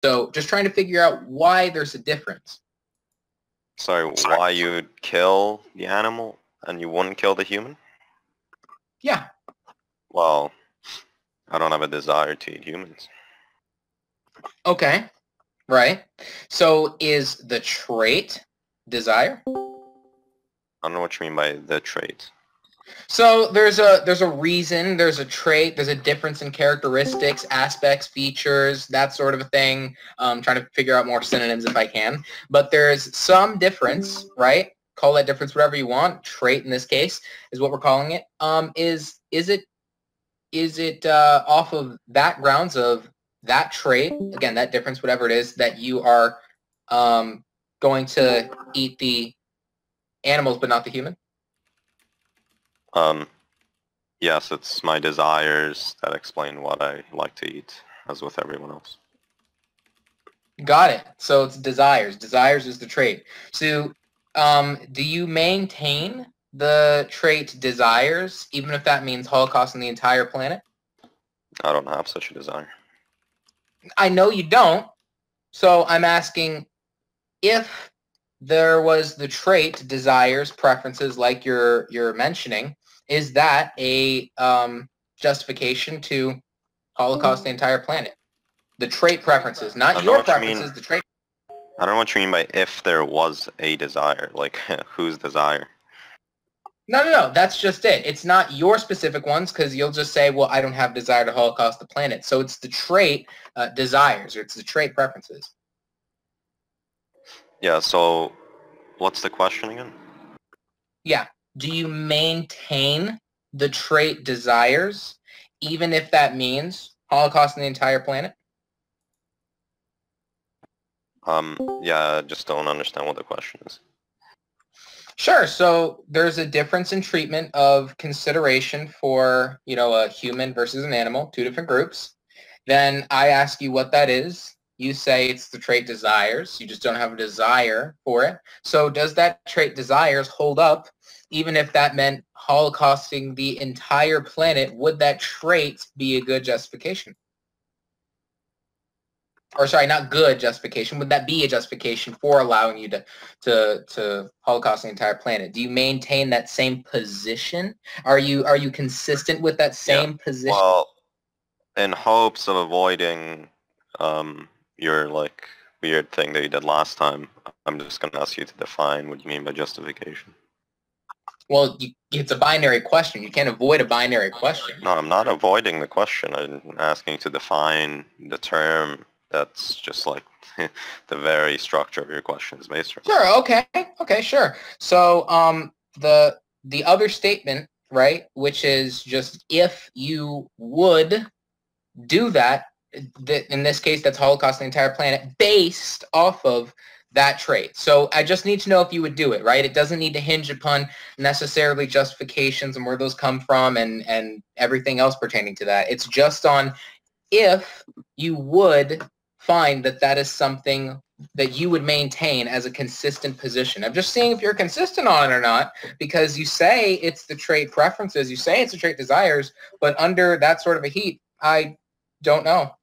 So just trying to figure out why there's a difference. Sorry, why you would kill the animal and you wouldn't kill the human? Yeah. Well, I don't have a desire to eat humans. Okay. Right. So is the trait desire? I don't know what you mean by the trait. So there's a reason, there's a trait, there's a difference in characteristics, aspects, features, that sort of a thing. Trying to figure out more synonyms if I can. But there's some difference, right? Call that difference whatever you want. Trait in this case is what we're calling it. Is it off of that grounds of that trait, again, that difference, whatever it is, that you are going to eat the animals but not the human? Yes, it's my desires that explain what I like to eat, as with everyone else. Got it. So it's desires. Desires is the trait. So do you maintain the trait desires, even if that means holocausting the entire planet? I don't have such a desire. I know you don't. So I'm asking if there was the trait desires, preferences like you're mentioning, is that a justification to holocaust the entire planet? The trait preferences, I not don't know your what you mean. preferences, the trait. I don't know what you mean by if there was a desire. Like, whose desire? No. That's just it. It's not your specific ones because you'll just say, well, I don't have desire to holocaust the planet. So it's the trait desires, or it's the trait preferences. Yeah, so what's the question again? Yeah. Do you maintain the trait desires, even if that means holocausting the entire planet? Yeah, I just don't understand what the question is. Sure. So there's a difference in treatment of consideration for, a human versus an animal, two different groups. Then I ask you what that is. You say it's the trait desires. You just don't have a desire for it. So does that trait desires hold up, even if that meant holocausting the entire planet? Would that trait be a good justification? Or sorry, not good justification. Would that be a justification for allowing you to holocaust the entire planet? Do you maintain that same position? Are you consistent with that same position? Well, in hopes of avoiding your like weird thing that you did last time, I'm just gonna ask you to define what you mean by justification. Well, it's a binary question. You can't avoid a binary question. No, I'm not avoiding the question. I'm asking you to define the term that's just like the very structure of your question is based on. Sure. Okay. Sure. So, the other statement, right, which is just if you would do that, in this case, that's holocausting the entire planet based off of that trait. So I just need to know if you would do it, right? It doesn't need to hinge upon necessarily justifications and where those come from and everything else pertaining to that. It's just on if you would find that that is something that you would maintain as a consistent position. I'm just seeing if you're consistent on it or not, because you say it's the trait preferences, you say it's the trait desires, but under that sort of a heat, I don't know.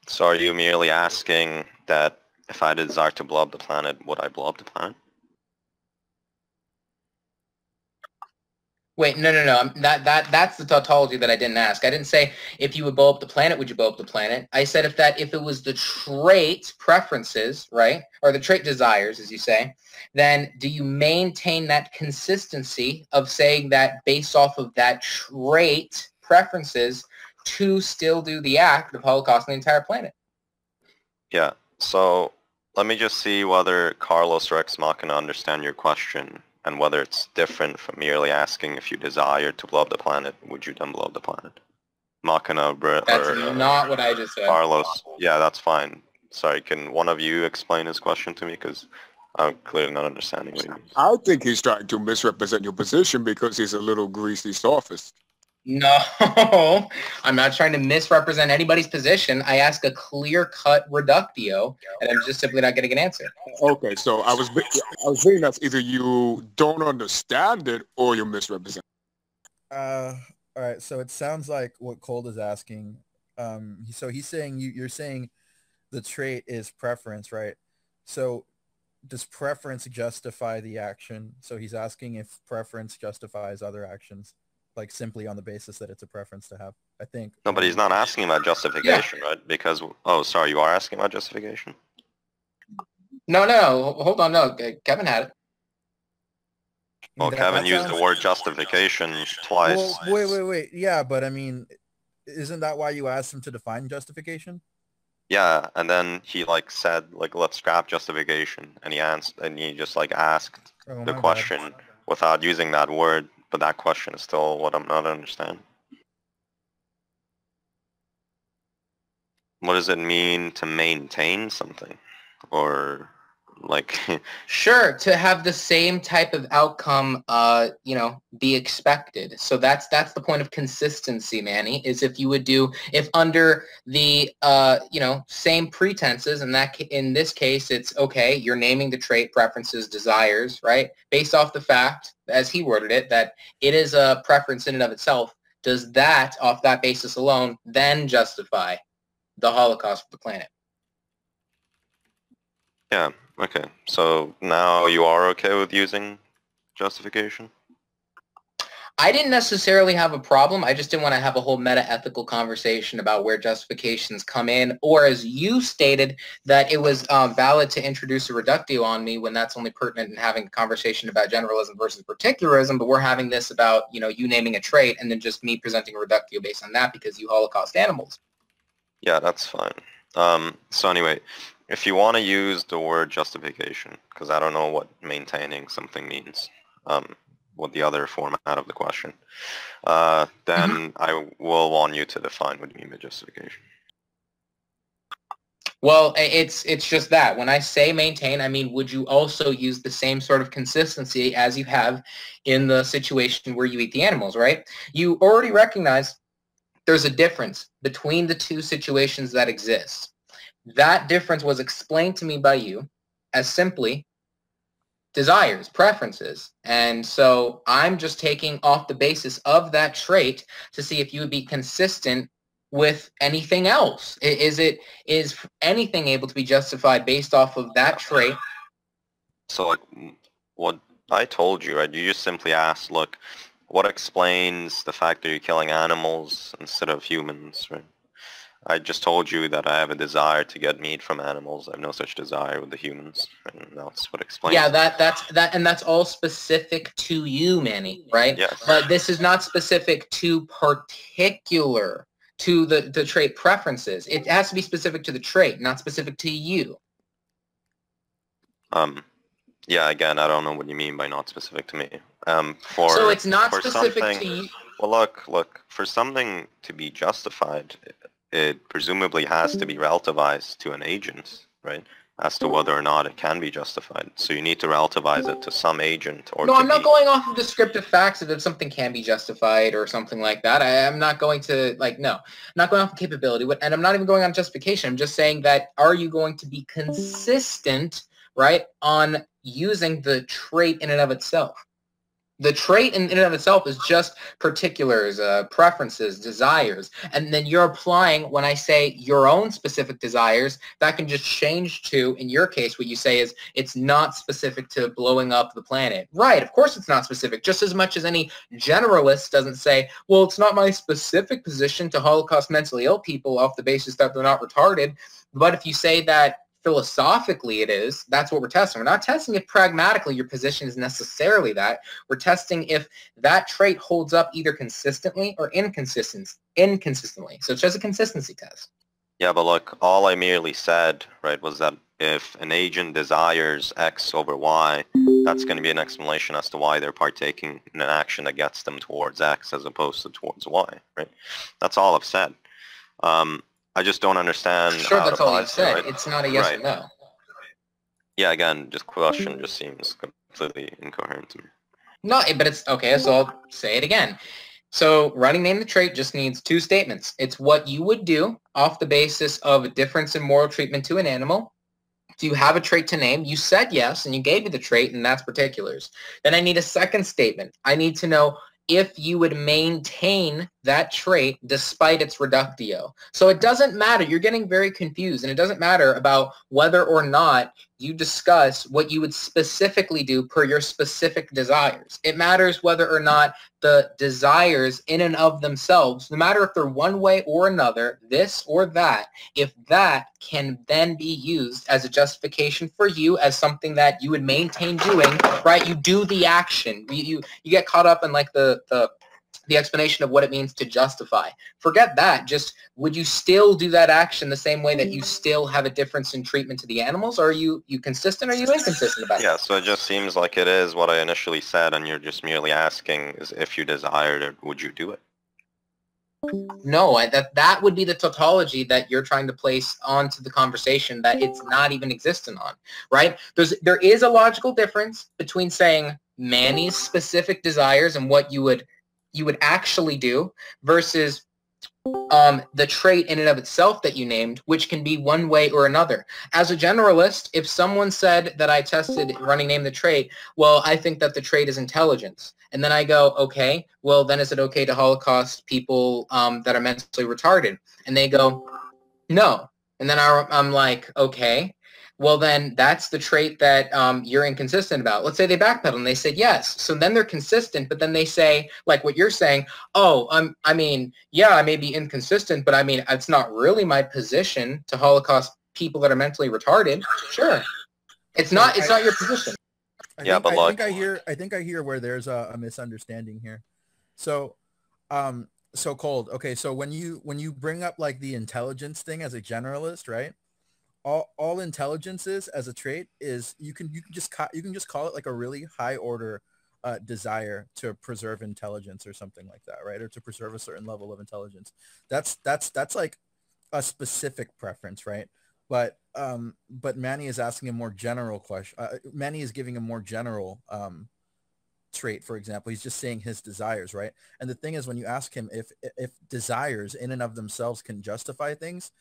So are you merely asking that if I had a desire to blow up the planet, would I blow up the planet? Wait, no. That's the tautology that I didn't ask. I didn't say if you would blow up the planet, would you blow up the planet? I said if it was the trait preferences, right, or the trait desires, as you say, then do you maintain that consistency of saying that based off of that trait preferences to still do the act of holocausting the entire planet? Yeah. So let me just see whether Carlos or Ex Machina understand your question and whether it's different from merely asking if you desire to blow up the planet, would you then blow up the planet? Machina That's or not what I just said. Carlos. Yeah, that's fine. Sorry, can one of you explain his question to me? Because I'm clearly not understanding what he means. I think he's trying to misrepresent your position because he's a little greasy sophist. No, I'm not trying to misrepresent anybody's position. I ask a clear-cut reductio, and I'm just simply not getting an answer. Okay, so I was saying that either you don't understand it or you misrepresent. All right. So it sounds like what Cold is asking. So he's saying you're saying the trait is preference, right? So does preference justify the action? So he's asking if preference justifies other actions, like simply on the basis that it's a preference to have, I think. No, but he's not asking about justification, right? Because, oh, sorry, you are asking about justification? No, hold on, no, Kevin had it. Well, Kevin used the word justification twice. Well, wait. Yeah, but I mean, isn't that why you asked him to define justification? Yeah, and then he like said like let's scrap justification, and he answered, and he just like asked the question without using that word, but that question is still what I'm not understanding. What does it mean to maintain something, or like? Sure, to have the same type of outcome, be expected. So that's the point of consistency, Manny, is if you would do, if under the, same pretenses, and that in this case, it's okay, you're naming the trait, preferences, desires, right? Based off the fact, as he worded it, that it is a preference in and of itself. Does that, off that basis alone, then justify the Holocaust of the planet? Yeah. Okay, so now you are okay with using justification? I didn't necessarily have a problem. I just didn't want to have a whole meta-ethical conversation about where justifications come in, or as you stated, that it was valid to introduce a reductio on me when that's only pertinent in having a conversation about generalism versus particularism, but we're having this about, you naming a trait and then just me presenting a reductio based on that because you Holocaust animals. Yeah, that's fine. So anyway, if you want to use the word justification, because I don't know what maintaining something means, what the other format of the question, then I will want you to define what you mean by justification. Well, it's just that. When I say maintain, I mean, would you also use the same sort of consistency as you have in the situation where you eat the animals, right? You already recognize there's a difference between the two situations that exist. That difference was explained to me by you as simply desires, preferences. And so I'm just taking off the basis of that trait to see if you would be consistent with anything else. Is anything able to be justified based off of that trait? So like what I told you, right? You just simply asked, look, what explains the fact that you're killing animals instead of humans, right? I just told you that I have a desire to get meat from animals. I have no such desire with the humans, and that's what explains. Yeah, that's all specific to you, Manny, right? Yes. But this is not specific to the trait preferences. It has to be specific to the trait, not specific to you. Yeah. Again, I don't know what you mean by not specific to me. So it's not specific to you. Well, look. For something to be justified, it presumably has to be relativized to an agent, right? As to whether or not it can be justified. So you need to relativize it to some agent or No, I'm not going off of descriptive facts of if something can be justified or something like that. I'm not going to, I'm not going off of capability, and I'm not even going on justification. I'm just saying that are you going to be consistent, right, on using the trait in and of itself? The trait in and of itself is just particulars, preferences, desires. And then you're applying, when I say your own specific desires, that can just change to, in your case, what you say is it's not specific to blowing up the planet. Right, of course it's not specific. Just as much as any generalist doesn't say, well, it's not my specific position to Holocaust mentally ill people off the basis that they're not retarded. But if you say that philosophically it is, that's what we're testing. We're not testing if pragmatically your position is necessarily that. We're testing if that trait holds up either consistently or inconsistently. So it's just a consistency test. Yeah, but look, all I merely said, right, was that if an agent desires X over Y, that's going to be an explanation as to why they're partaking in an action that gets them towards X as opposed to towards Y, right? That's all I've said. I just don't understand. Sure, how that's all you it said. right? It's not a yes or no. Yeah, again, just question just seems completely incoherent to me. No, but it's okay, so I'll say it again. So writing name the trait just needs two statements. It's what you would do off the basis of a difference in moral treatment to an animal. Do you have a trait to name? You said yes, and you gave me the trait, and that's particulars. Then I need a second statement. I need to know if you would maintain that trait despite its reductio. So it doesn't matter. You're getting very confused, and it doesn't matter about whether or not you discuss what you would specifically do per your specific desires. It matters whether or not the desires in and of themselves, no matter if they're one way or another, this or that, if that can then be used as a justification for you as something that you would maintain doing, right? You do the action. You get caught up in like the explanation of what it means to justify. Forget that. Just, would you still do that action the same way that you still have a difference in treatment to the animals? Or are you consistent or are you inconsistent about it? Yeah, so it just seems like it is what I initially said, and you're just merely asking is if you desired it, would you do it? No, that would be the tautology that you're trying to place onto the conversation that it's not even existent on, right? There is a logical difference between saying Manny's specific desires and what you would actually do versus the trait in and of itself that you named, which can be one way or another. As a generalist, if someone said that I tested running name the trait, well, I think that the trait is intelligence. And then I go, okay, well, then is it okay to Holocaust people that are mentally retarded? And they go, no. And then I'm like, okay. Well, then that's the trait that you're inconsistent about. Let's say they backpedal and they said yes. So then they're consistent, but then they say, like what you're saying, oh, I mean, yeah, I may be inconsistent, but I mean, it's not really my position to Holocaust people that are mentally retarded. Sure. It's not your position. I think I hear where there's a misunderstanding here. So, so Cold. Okay, so when you bring up like the intelligence thing as a generalist, right? All intelligences as a trait is you can just call it like a really high order desire to preserve intelligence or something like that, right? Or to preserve a certain level of intelligence. That's like a specific preference, right? But Manny is asking a more general question. Manny is giving a more general trait, for example. He's just saying his desires, right? And the thing is, when you ask him if desires in and of themselves can justify things,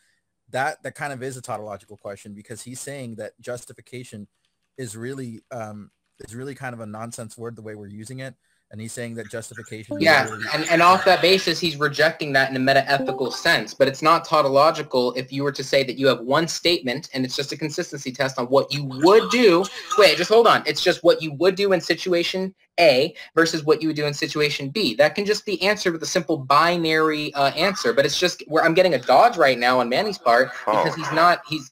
that kind of is a tautological question, because he's saying that justification is really kind of a nonsense word the way we're using it. And he's saying that justification. Yeah, and off that basis, he's rejecting that in a meta-ethical sense. But it's not tautological if you were to say that you have one statement and it's just a consistency test on what you would do. Wait, just hold on. It's just what you would do in situation A versus what you would do in situation B. That can just be answered with a simple binary answer. But it's just where I'm getting a dodge right now on Manny's part because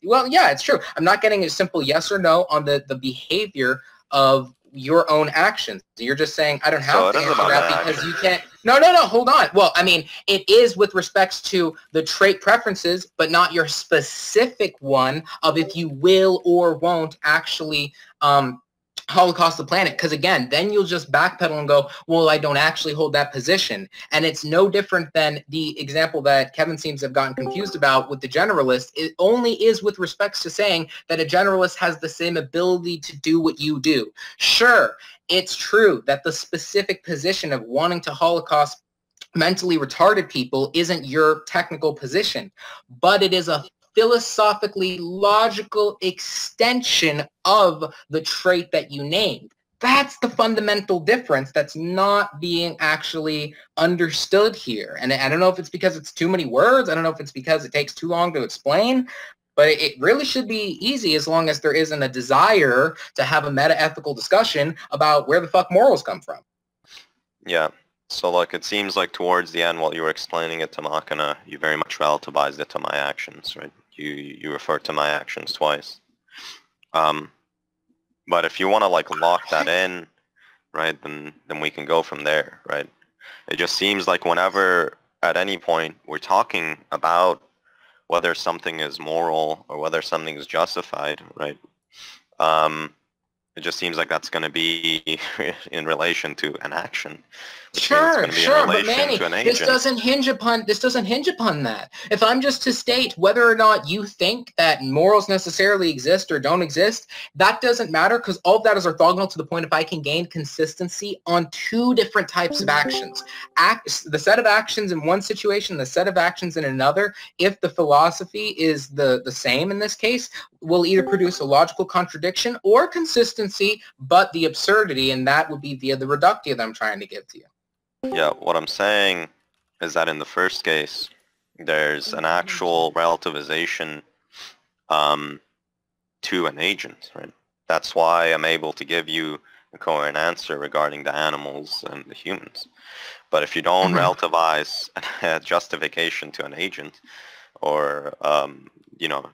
well, yeah, it's true. I'm not getting a simple yes or no on the behavior of your own actions. You're just saying, I don't have to answer that because you can't. No, hold on. Well, I mean, it is with respects to the trait preferences, but not your specific one of if you will or won't actually Holocaust the planet. Because again, then you'll just backpedal and go, well, I don't actually hold that position. And it's no different than the example that Kevin seems to have gotten confused about with the generalist. It only is with respects to saying that a generalist has the same ability to do what you do. Sure, it's true that the specific position of wanting to Holocaust mentally retarded people isn't your technical position, but it is a philosophically logical extension of the trait that you named. That's the fundamental difference that's not being actually understood here. And I don't know if it's because it's too many words. I don't know if it's because it takes too long to explain. But it really should be easy as long as there isn't a desire to have a meta-ethical discussion about where the fuck morals come from. Yeah. So, like, it seems like towards the end, while you were explaining it to Machina, you very much relativized it to my actions, right? You referred to my actions twice. But if you want to, like, lock that in, right, then we can go from there, right? It just seems like whenever, at any point, we're talking about whether something is moral or whether something is justified, right? It just seems like that's going to be in relation to an action. Sure, but Manny, this doesn't hinge upon that. If I'm just to state whether or not you think that morals necessarily exist or don't exist, that doesn't matter because all of that is orthogonal to the point if I can gain consistency on two different types of actions. The set of actions in one situation, the set of actions in another, if the philosophy is the same in this case, will either produce a logical contradiction or consistency, but the absurdity, and that would be via the reductio that I'm trying to give to you. Yeah, what I'm saying is that in the first case, there's an actual relativization to an agent, right? That's why I'm able to give you a coherent answer regarding the animals and the humans. But if you don't relativize a justification to an agent, or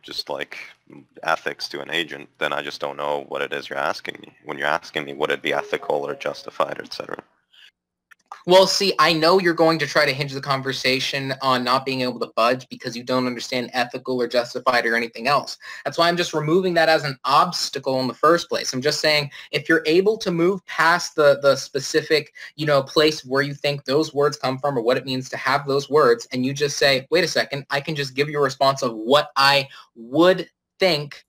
just like ethics to an agent, then I just don't know what it is you're asking me. When you're asking me, would it be ethical or justified, etc. Well, see, I know you're going to try to hinge the conversation on not being able to budge because you don't understand ethical or justified or anything else. That's why I'm just removing that as an obstacle in the first place. I'm just saying if you're able to move past the specific, place where you think those words come from or what it means to have those words, and you just say, wait a second, I can just give you a response of what I would think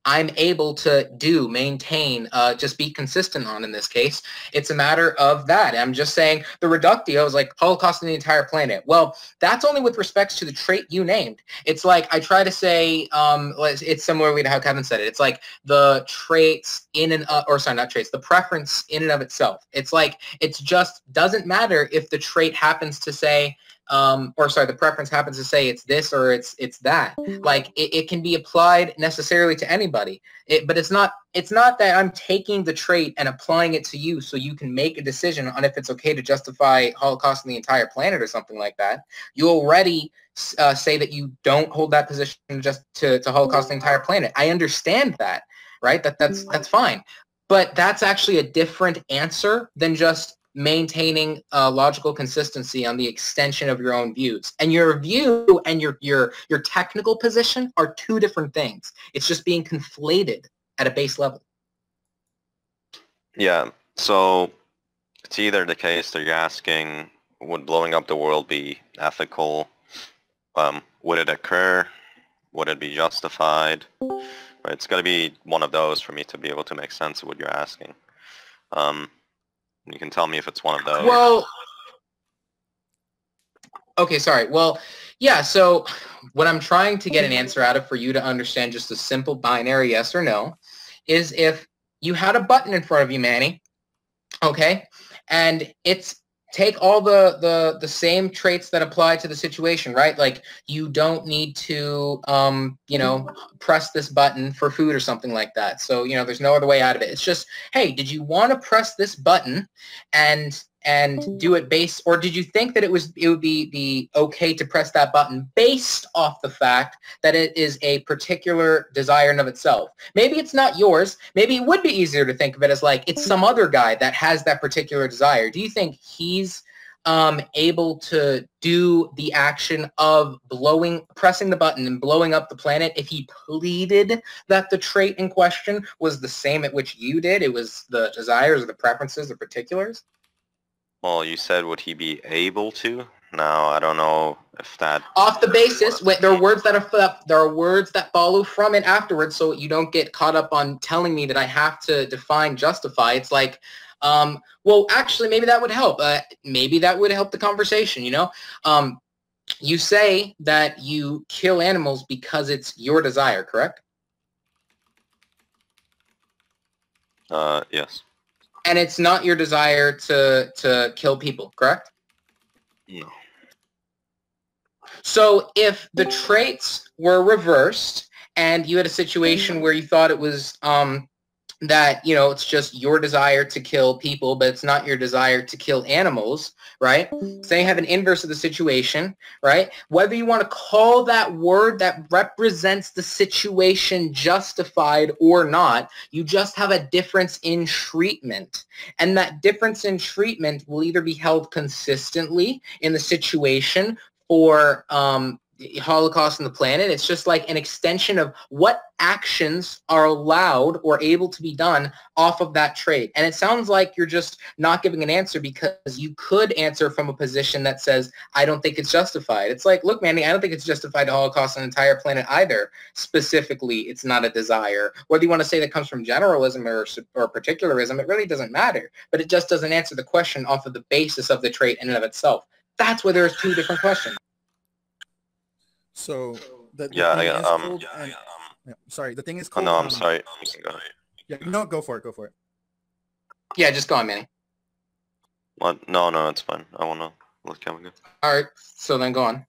I'm able to maintain, just be consistent on in this case. It's a matter of that. I'm just saying the reductio is like Holocaust in the entire planet. Well, that's only with respects to the trait you named. It's like I try to say, it's similarly to how Kevin said it. It's like the traits in and not traits, the preference in and of itself. It's like it's just doesn't matter if the trait happens to say, the preference happens to say it's this or it's that. Like it can be applied necessarily to anybody. But it's not that I'm taking the trait and applying it to you so you can make a decision on if it's okay to justify Holocaust in the entire planet or something like that. You already say that you don't hold that position just to Holocaust the entire planet. I understand that, right? That's fine. But that's actually a different answer than just maintaining logical consistency on the extension of your own views. And your view and your technical position are two different things. It's just being conflated at a base level. Yeah, so it's either the case that you're asking, would blowing up the world be ethical? Would it occur? Would it be justified? Right, it's got to be one of those for me to be able to make sense of what you're asking. You can tell me if it's one of those. Well, okay, sorry. Well, yeah, so what I'm trying to get an answer out of for you to understand just a simple binary yes or no is if you had a button in front of you, Manny, okay, and it's take all the same traits that apply to the situation, right? Like you don't need to, press this button for food or something like that. So, there's no other way out of it. It's just, hey, did you want to press this button and do it based, or did you think that it would be okay to press that button based off the fact that it is a particular desire in of itself? Maybe it's not yours. Maybe it would be easier to think of it as like it's some other guy that has that particular desire. Do you think he's able to do the action of pressing the button and blowing up the planet if he pleaded that the trait in question was the same at which you did? It was the desires or the preferences or particulars? Well, you said would he be able to? Now, I don't know if that... Off the basis, there are words that follow from it afterwards, so you don't get caught up on telling me that I have to define justify. It's like, well, actually, maybe that would help. Maybe that would help the conversation, You say that you kill animals because it's your desire, correct? Yes. And it's not your desire to kill people, correct? No. So if the traits were reversed and you had a situation where you thought it was that, it's just your desire to kill people, but it's not your desire to kill animals, right? So you have an inverse of the situation, right? Whether you want to call that word that represents the situation justified or not, you just have a difference in treatment. And that difference in treatment will either be held consistently in the situation for Holocaust on the planet. It's just like an extension of what actions are allowed or able to be done off of that trait. And it sounds like you're just not giving an answer because you could answer from a position that says, I don't think it's justified. It's like, look, Manny, I don't think it's justified to Holocaust an entire planet either. Specifically, it's not a desire. Whether you want to say that comes from generalism or particularism, it really doesn't matter. But it just doesn't answer the question off of the basis of the trait in and of itself. That's where there's two different questions. So the thing is called. Oh, no, I'm sorry. Go. Yeah, no, go for it. Yeah, just go on, Manny. What? No, it's fine. I wanna Let Kevin go. All right, so then go on.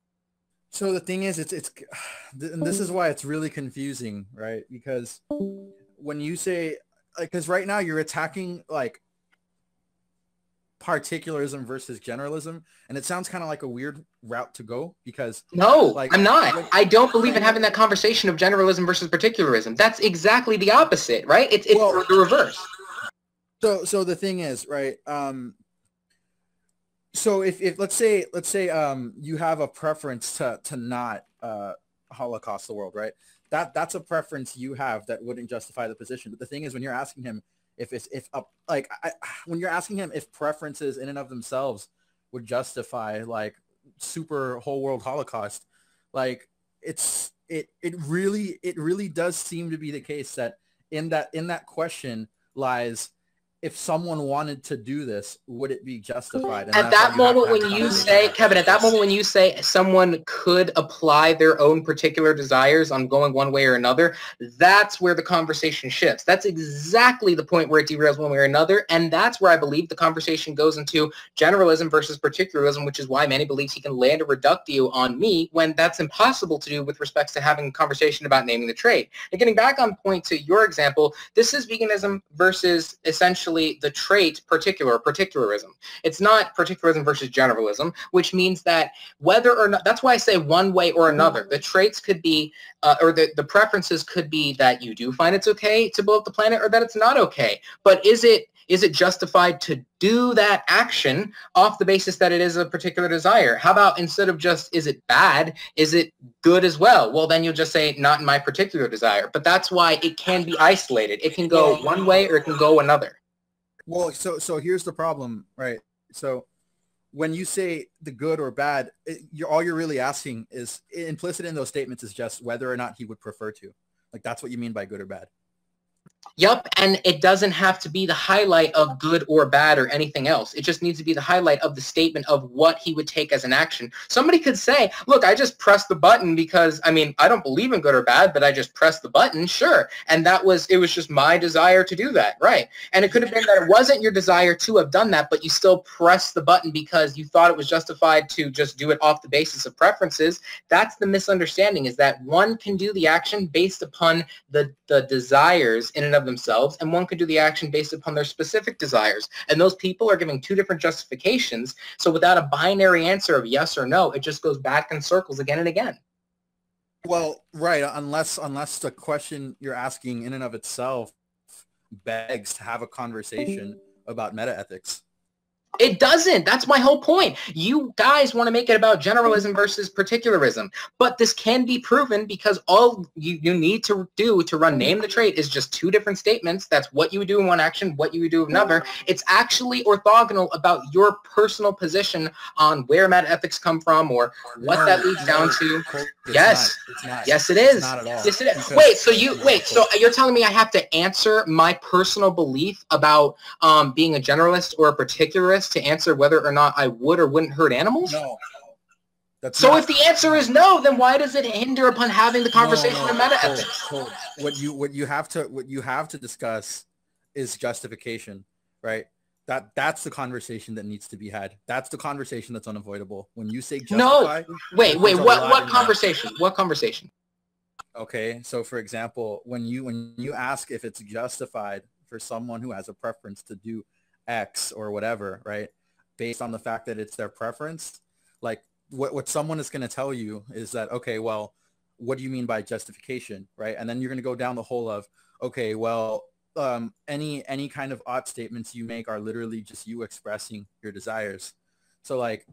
So the thing is, and this is why it's really confusing, right? Because when you say, like, because right now you're attacking like particularism versus generalism, and it sounds kind of like a weird route to go because No, like, I'm not. I don't believe in having that conversation of generalism versus particularism. That's exactly the opposite, right? It's Well, the reverse. So the thing is, right? So if let's say you have a preference to not Holocaust the world, right? That's a preference you have that wouldn't justify the position. But the thing is, when you're asking him when you're asking him if preferences in and of themselves would justify like super whole world Holocaust, like it really does seem to be the case that in that question lies, if someone wanted to do this, would it be justified? And At that moment when you say, Kevin, at that moment when you say someone could apply their own particular desires on going one way or another, that's where the conversation shifts. That's exactly the point where it derails one way or another. And that's where I believe the conversation goes into generalism versus particularism, which is why Manny believes he can land a reductio on me when that's impossible to do with respects to having a conversation about naming the trait. And getting back on point to your example, this is veganism versus essentially the trait particularism. It's not particularism versus generalism, which means that whether or not, that's why I say one way or another. The traits could be, or the preferences could be that you do find it's okay to blow up the planet or that it's not okay. But is it justified to do that action off the basis that it is a particular desire? How about instead of just, is it bad, is it good as well? Well, then you'll just say, not in my particular desire. But that's why it can be isolated. It can go one way or it can go another. Well, so here's the problem, right? So when you say the good or bad, all you're really asking is, implicit in those statements is just whether or not he would prefer to. Like, that's what you mean by good or bad. Yep, and it doesn't have to be the highlight of good or bad or anything else. It just needs to be the highlight of the statement of what he would take as an action. Somebody could say, look, I just pressed the button because, I mean, I don't believe in good or bad, but I just pressed the button, sure. And it was just my desire to do that, right? And it could have been that it wasn't your desire to have done that, but you still pressed the button because you thought it was justified to just do it off the basis of preferences. That's the misunderstanding, is that one can do the action based upon the desires in and of themselves, and one could do the action based upon their specific desires. And those people are giving two different justifications. So without a binary answer of yes or no, it just goes back in circles again and again. Well, right, unless the question you're asking in and of itself begs to have a conversation about meta-ethics. It doesn't. That's my whole point. You guys want to make it about generalism versus particularism, but this can be proven because all you need to do to run name the trait is just two different statements. That's what you would do in one action, what you would do in another. It's actually orthogonal about your personal position on where meta-ethics come from or what that leads down to. Yes. Yes, it is. Not at all. Yes, it is. Wait, so you're telling me I have to answer my personal belief about being a generalist or a particularist to answer whether or not I would or wouldn't hurt animals? No. So if the answer is no, then why does it hinder upon having the conversation of meta-ethics? What you have to discuss is justification, right? That's the conversation that needs to be had. That's the conversation that's unavoidable. When you say justify, no, wait, what conversation? What conversation? Okay, so for example, when you ask if it's justified for someone who has a preference to do X or whatever, right, based on the fact that it's their preference, like what someone is going to tell you is that, okay, well, what do you mean by justification, right? And then you're going to go down the whole of, okay, well, any kind of ought statements you make are literally just you expressing your desires. So like,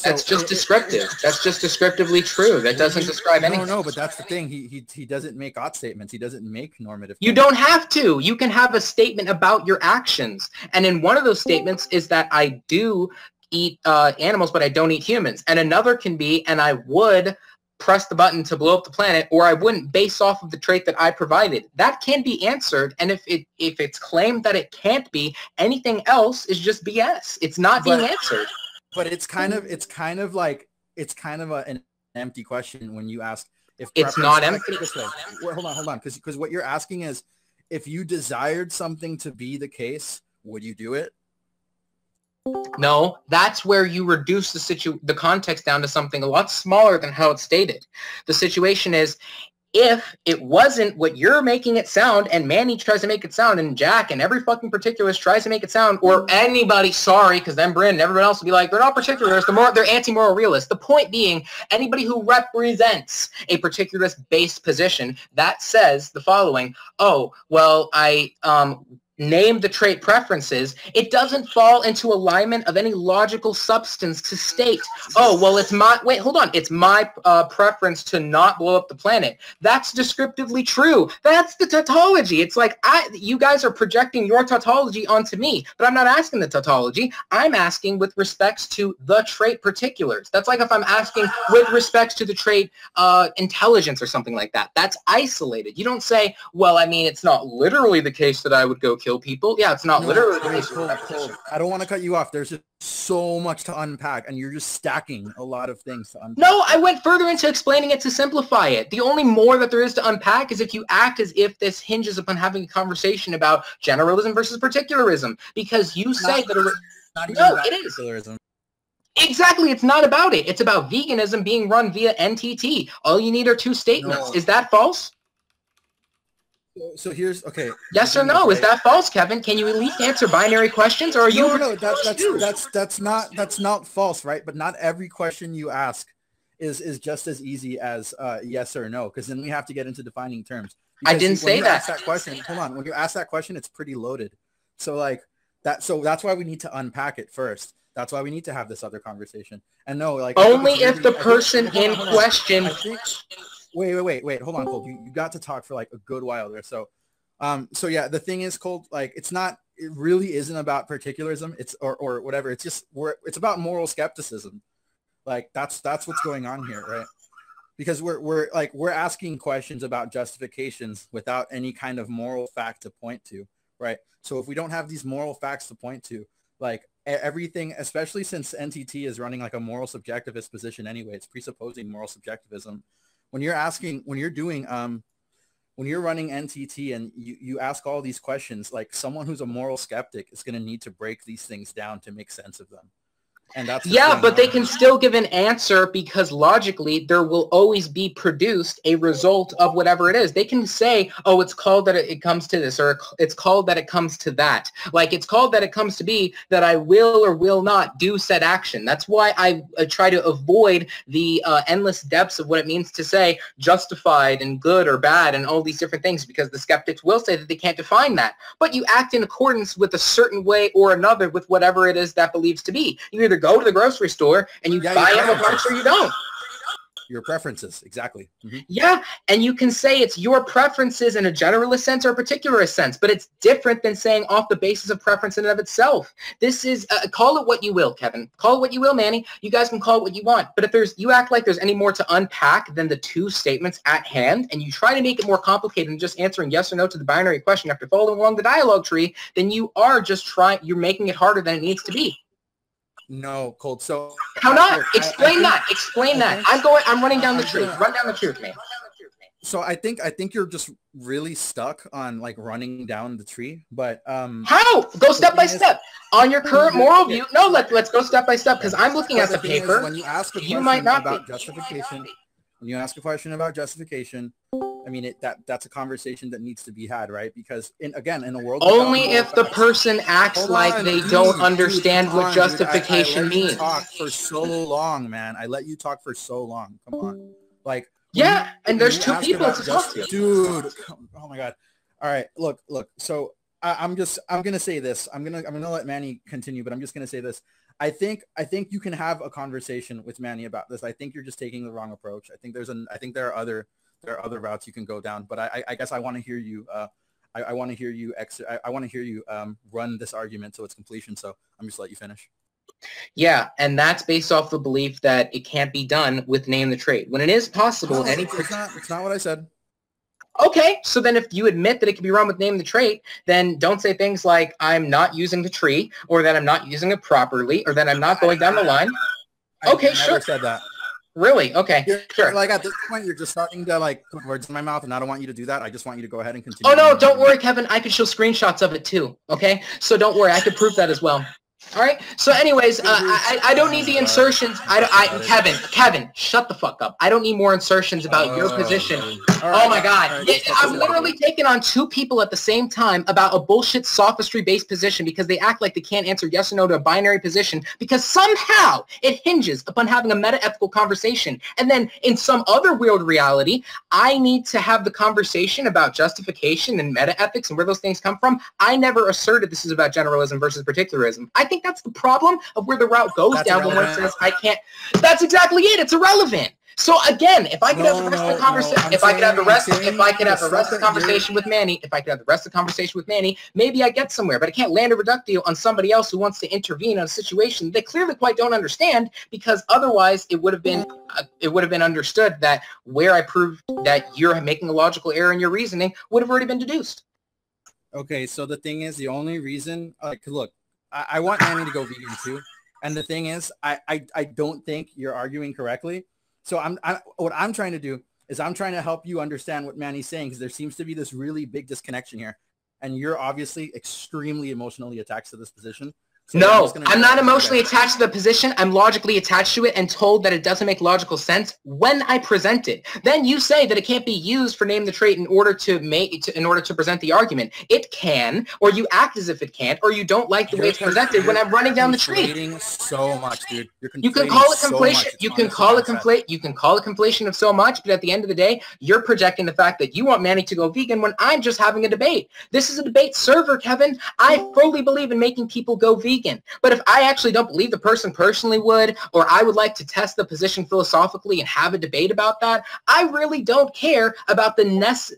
that's just descriptive. That's just descriptively true. That doesn't describe anything. No, but that's the thing. He doesn't make ought statements. He doesn't make normative. You don't have to. You can have a statement about your actions. And in one of those statements is that I do eat animals, but I don't eat humans. And another can be, and I would press the button to blow up the planet, or I wouldn't, based off of the trait that I provided. That can be answered. And if it's claimed that it can't be, anything else is just BS. It's not being answered. But it's kind of an empty question when you ask if it's not empty. Well, hold on, because what you're asking is, if you desired something to be the case, would you do it? No, that's where you reduce the context down to something a lot smaller than how it's stated. The situation is, if it wasn't what you're making it sound, and Manny tries to make it sound, and Jack and every fucking particularist tries to make it sound, or anybody, sorry, because then Brandon and everyone else will be like, they're not particularists, they're anti-moral realists. The point being, anybody who represents a particularist-based position that says the following, oh, well, I name the trait preferences, it doesn't fall into alignment of any logical substance to state, oh, well, it's my preference to not blow up the planet. That's descriptively true. That's the tautology. It's like, you guys are projecting your tautology onto me, but I'm not asking the tautology. I'm asking with respects to the trait particulars. That's like if I'm asking with respects to the trait intelligence or something like that. That's isolated. You don't say, well, I mean, it's not literally the case that I would go kill people. Yeah, it's not literally the case. Cool. I don't want to cut you off. There's just so much to unpack, and you're just stacking a lot of things to unpack. No, I went further into explaining it to simplify it. The only more that there is to unpack is if you act as if this hinges upon having a conversation about generalism versus particularism, because you say that it is. Particularism. Exactly, it's not about it. It's about veganism being run via NTT. All you need are two statements. No. Is that false? So here's okay. Yes or no? Is that false, Kevin? Can you at least answer binary questions, or are you? No. That's not false, right? But not every question you ask is just as easy as yes or no, because then we have to get into defining terms. Because I didn't say that. That question. Hold on. When you ask that question, it's pretty loaded. So like that. So that's why we need to unpack it first. That's why we need to have this other conversation. And no, like only if the person in question. Wait. Hold on, Cole. You got to talk for like a good while there. So yeah, the thing is, Cole, like it really isn't about particularism. It's or whatever. It's just it's about moral skepticism. Like that's what's going on here, right? Because we're asking questions about justifications without any kind of moral fact to point to, right? So if we don't have these moral facts to point to, like everything, especially since NTT is running like a moral subjectivist position anyway, it's presupposing moral subjectivism. When you're running NTT and you ask all these questions, like someone who's a moral skeptic is going to need to break these things down to make sense of them. And that's but they can still give an answer because logically there will always be produced a result of whatever it is. They can say, oh, it's called that it comes to this, or it's called that it comes to that. Like it's called that it comes to be that I will or will not do said action. That's why I try to avoid the endless depths of what it means to say justified and good or bad and all these different things, because the skeptics will say that they can't define that. But you act in accordance with a certain way or another with whatever it is that believes to be. You either go to the grocery store and you buy animal parts or you don't. Your preferences, exactly. Mm-hmm. Yeah, and you can say it's your preferences in a generalist sense or a particularist sense, but it's different than saying off the basis of preference in and of itself. This is, call it what you will, Kevin. Call it what you will, Manny. You guys can call it what you want. But if you act like there's any more to unpack than the two statements at hand, and you try to make it more complicated than just answering yes or no to the binary question after following along the dialogue tree, then you are just you're making it harder than it needs to be. No, Colt. So how not? Explain that. Explain that. I'm running down the truth. Run down the truth, man. So I think you're just really stuck on like running down the tree, but how? Go step by step on your current moral view. No, let's go step by step because I'm looking at the paper. When you ask a question about justification, when you ask a question about justification, I mean, that's a conversation that needs to be had, right? Because in a world only if the person acts like they don't understand what justification means. I let you talk for so long, man. I let you talk for so long. Come on, like yeah. And there's two people to talk to, dude. Oh my god. All right, look. So I'm gonna say this. I'm gonna let Manny continue, but I'm just gonna say this. I think you can have a conversation with Manny about this. I think you're just taking the wrong approach. I think there are other routes you can go down, but I guess I want to hear you. I want to hear you run this argument to its completion. So I'm just let you finish. Yeah, and that's based off the belief that it can't be done with name the trait when it is possible. No, it's not what I said. Okay, so then if you admit that it can be run with name the trait, then don't say things like I'm not using the tree, or that I'm not using it properly, or that I'm not going down the line. Okay, sure. I never said that. Really? Okay, sure. Like at this point, you're just starting to like put words in my mouth, and I don't want you to do that. I just want you to go ahead and continue. Oh no, don't worry, Kevin. I could show screenshots of it too. Okay, so don't worry. I could prove that as well. All right. So, anyways, I don't need the insertions. Kevin, shut the fuck up. I don't need more insertions about your position. Oh my God! I'm literally taking on two people at the same time about a bullshit sophistry-based position because they act like they can't answer yes or no to a binary position because somehow it hinges upon having a meta-ethical conversation. And then in some other weird reality, I need to have the conversation about justification and meta-ethics and where those things come from. I never asserted this is about generalism versus particularism. I think that's the problem of where the route goes down when it says I can't. That's exactly it. It's irrelevant. So again, if I could have the rest of the conversation, if I could have the rest of the conversation with Manny, maybe I get somewhere. But I can't land a reductio on somebody else who wants to intervene on a situation they clearly quite don't understand, because otherwise it would have been understood that where I proved that you're making a logical error in your reasoning would have already been deduced. Okay, so the thing is, the only reason, look, I want Manny to go vegan too, and the thing is, I don't think you're arguing correctly. So what I'm trying to do is I'm trying to help you understand what Manny's saying, because there seems to be this really big disconnection here, and you're obviously extremely emotionally attached to this position. So no, I'm not emotionally attached to the position. I'm logically attached to it and told that it doesn't make logical sense when I present it. Then you say that it can't be used for name the trait in order to present the argument. It can, or you act as if it can't, or you don't like the way it's presented when I'm running down the trait. So much, dude. You can call it conflation. You can call it conflation of so much, but at the end of the day, you're projecting the fact that you want Manny to go vegan when I'm just having a debate. This is a debate server, Kevin. I fully believe in making people go vegan. But if I actually don't believe the person personally would, or I would like to test the position philosophically and have a debate about that, I really don't care about the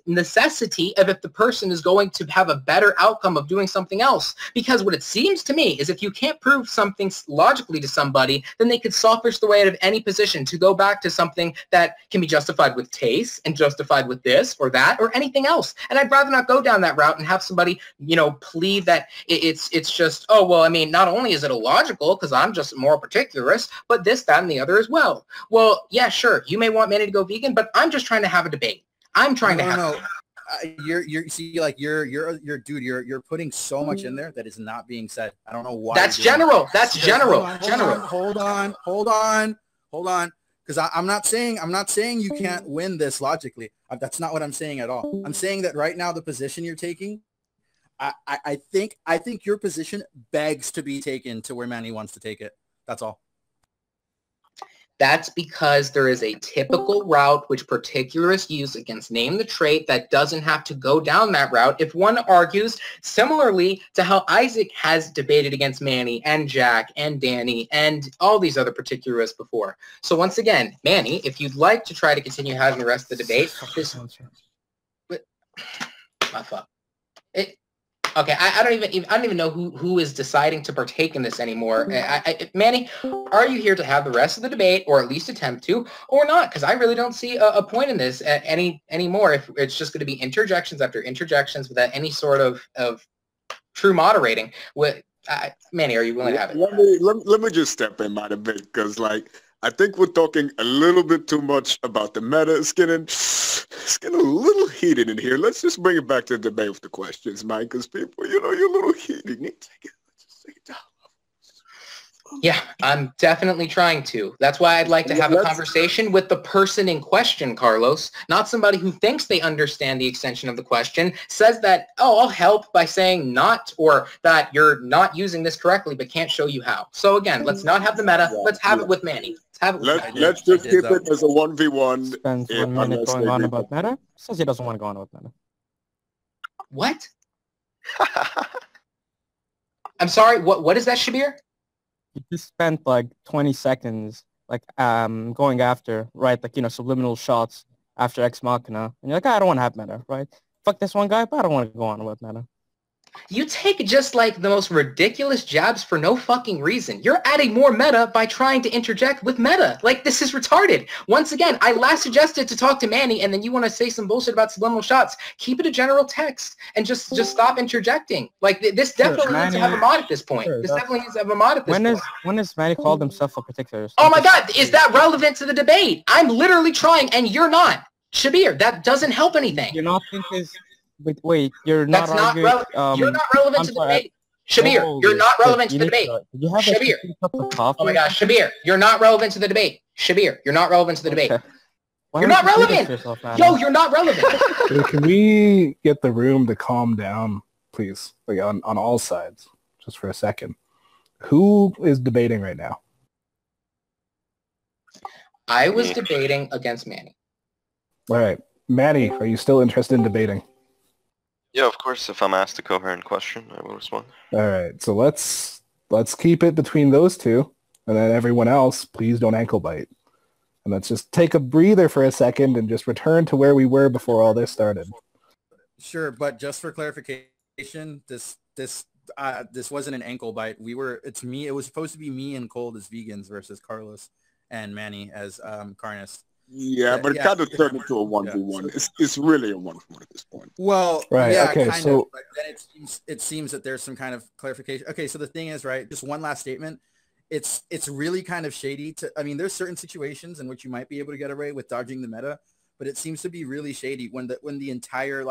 necessity of if the person is going to have a better outcome of doing something else. Because what it seems to me is if you can't prove something logically to somebody, then they could sophish the way out of any position to go back to something that can be justified with taste and justified with this or that or anything else. And I'd rather not go down that route and have somebody, plead that it's just, oh, well, I mean, not only is it illogical because I'm just a moral particularist, but this, that, and the other as well. Well, yeah, sure, you may want Manny to go vegan, but I'm just trying to have a debate. I'm trying to have. You're putting so much in there that is not being said. I don't know why. That's general. That's general. Hold on. Because I'm not saying you can't win this logically. That's not what I'm saying at all. I'm saying that right now the position you're taking, I think your position begs to be taken to where Manny wants to take it. That's all. That's because there is a typical route which particularists use against name the trait that doesn't have to go down that route if one argues similarly to how Isaac has debated against Manny and Jack and Danny and all these other particularists before. So once again, Manny, if you'd like to try to continue having the rest of the debate, my fuck. Okay, I don't even know who is deciding to partake in this anymore. Manny, are you here to have the rest of the debate, or at least attempt to, or not? Because I really don't see a point in this anymore. If it's just going to be interjections after interjections without any sort of true moderating. Manny, are you willing to have it? Let me just step in my debate, because I think we're talking a little bit too much about the meta. It's getting a little heated in here. Let's just bring it back to the debate with the questions, Mike, because people, you're a little heated. You need to just take it down. Yeah, I'm definitely trying to. That's why I'd like to have a conversation with the person in question, Carlos, not somebody who thinks they understand the extension of the question, says that, oh, I'll help by saying not, or that you're not using this correctly, but can't show you how. So again, let's not have the meta. Let's have it with Manny. Let's just keep it as a 1v1. Spends 1 minute going on about meta. Says he doesn't want to go on about meta. What? I'm sorry, what is that, Shabir? You just spent 20 seconds going after, right, subliminal shots after Ex Machina, and you're like, I don't want to have meta, right? Fuck this one guy, but I don't want to go on about meta. You take just the most ridiculous jabs for no fucking reason. You're adding more meta by trying to interject with meta. This is retarded. Once again, I last suggested to talk to Manny, and then you want to say some bullshit about subliminal shots. Keep it a general text and just stop interjecting. This definitely needs to have a mod at this point. This definitely needs to have a mod at this point. When has Manny called himself a particularist? Oh my God, is that relevant to the debate? I'm literally trying, and you're not. Shabir, that doesn't help anything. You're not think is... Wait, you're not arguing... you're not relevant to the debate. Shabir, Holy you're not shit, relevant to you the need debate. Did you have Shabir. a cup of coffee? Oh my gosh, Shabir, you're not relevant to the debate. Shabir, you're not relevant to the debate. Okay. Why You're don't not you do this relevant. to yourself, man? Yo, you're not relevant. Hey, can we get the room to calm down, please? Like on all sides, just for a second. Who is debating right now? I was debating against Manny. All right. Manny, are you still interested in debating? Yeah, of course. If I'm asked a coherent question, I will respond. All right. So let's keep it between those two, and then everyone else, please don't ankle bite. And let's just take a breather for a second and just return to where we were before all this started. Sure, but just for clarification, this wasn't an ankle bite. It was supposed to be me and Cold as vegans versus Carlos and Manny as Carnus. Yeah, but it kind of turned into a 1v1. It's really a 1v1 at this point. Well, Right, yeah, okay, kind so- of, but then it seems that there's some kind of clarification. Okay, so the thing is, right, just one last statement. It's really kind of shady there's certain situations in which you might be able to get away with dodging the meta, but it seems to be really shady when the entire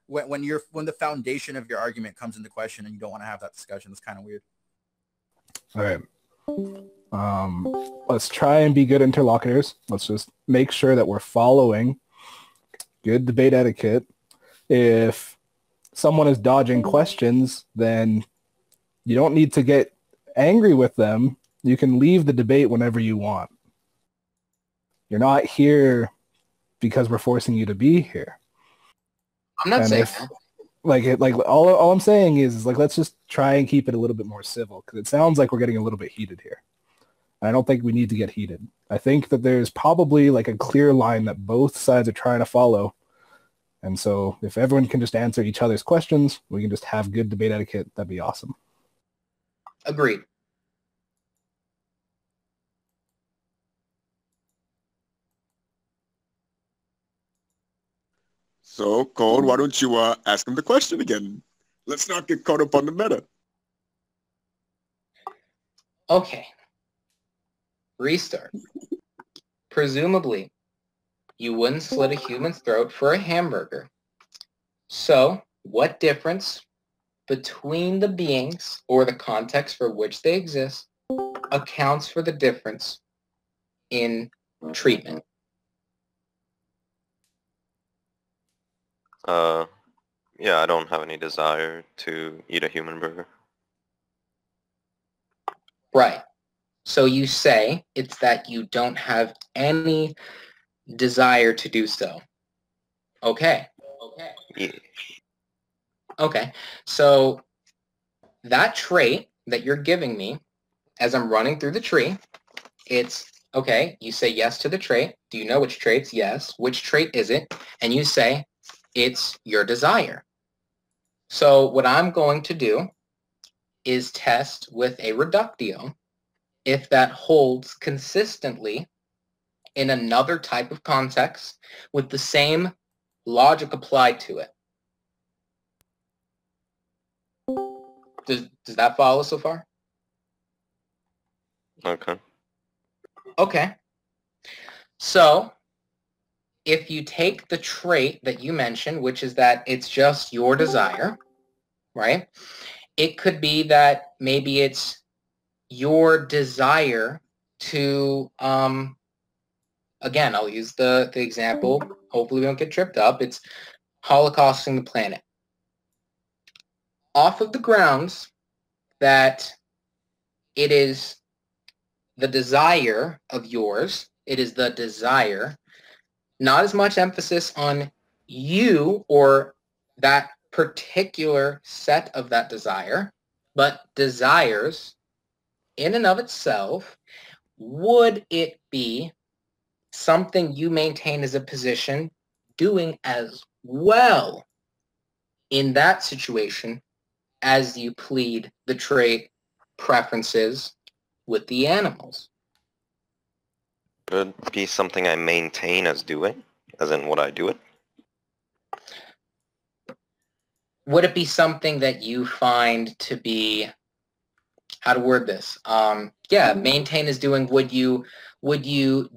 when the foundation of your argument comes into question and you don't want to have that discussion. It's kind of weird. All right. Let's try and be good interlocutors. Let's just make sure that we're following good debate etiquette. If someone is dodging questions, then you don't need to get angry with them. You can leave the debate whenever you want. You're not here because we're forcing you to be here. I'm not And saying if- that. All I'm saying is let's just try and keep it a little bit more civil, because it sounds like we're getting a little bit heated here. And I don't think we need to get heated. I think that there's probably a clear line that both sides are trying to follow. And so if everyone can just answer each other's questions, we can just have good debate etiquette. That'd be awesome. Agreed. So, Cole, why don't you ask him the question again? Let's not get caught up on the meta. Okay. Restart. Presumably, you wouldn't slit a human's throat for a hamburger. So, what difference between the beings or the context for which they exist accounts for the difference in treatment? Yeah, I don't have any desire to eat a human burger. Right. So you say it's that you don't have any desire to do so. Okay. Yeah. Okay. So that trait that you're giving me as I'm running through the tree, it's, okay, you say yes to the trait. Do you know which traits? Yes. Which trait is it? And you say it's your desire. So what I'm going to do is test with a reductio if that holds consistently in another type of context with the same logic applied to it. Does that follow so far? Okay. Okay. So if you take the trait that you mentioned, which is that it's just your desire, right? It could be that maybe it's your desire to, again, I'll use the example. Hopefully we don't get tripped up. It's holocausting the planet. Off of the grounds that it is the desire of yours, it is the desire, not as much emphasis on you or that particular set of that desire, but desires in and of itself, would it be something you maintain as a position doing as well in that situation as you plead the trait preferences with the animals? Would it be something I maintain as doing? As in, would I do it? Would it be something that you find to be, how to word this? Yeah, maintain is doing. Would you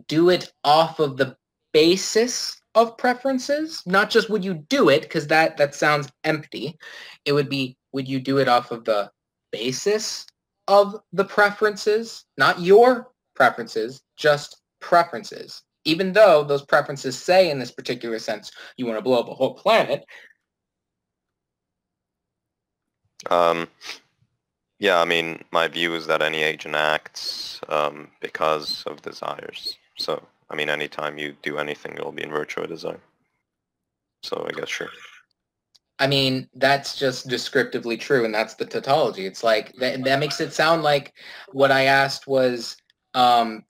do it off of the basis of preferences? Not just would you do it, because that sounds empty. It would be, would you do it off of the basis of the preferences, not your preferences, just preferences. Even though those preferences say in this particular sense you want to blow up a whole planet. Yeah, I mean, my view is that any agent acts because of desires. So, I mean, anytime you do anything, it'll be in virtue of desire. So I guess sure. I mean, that's just descriptively true, and that's the tautology. It's like, that makes it sound like what I asked was, that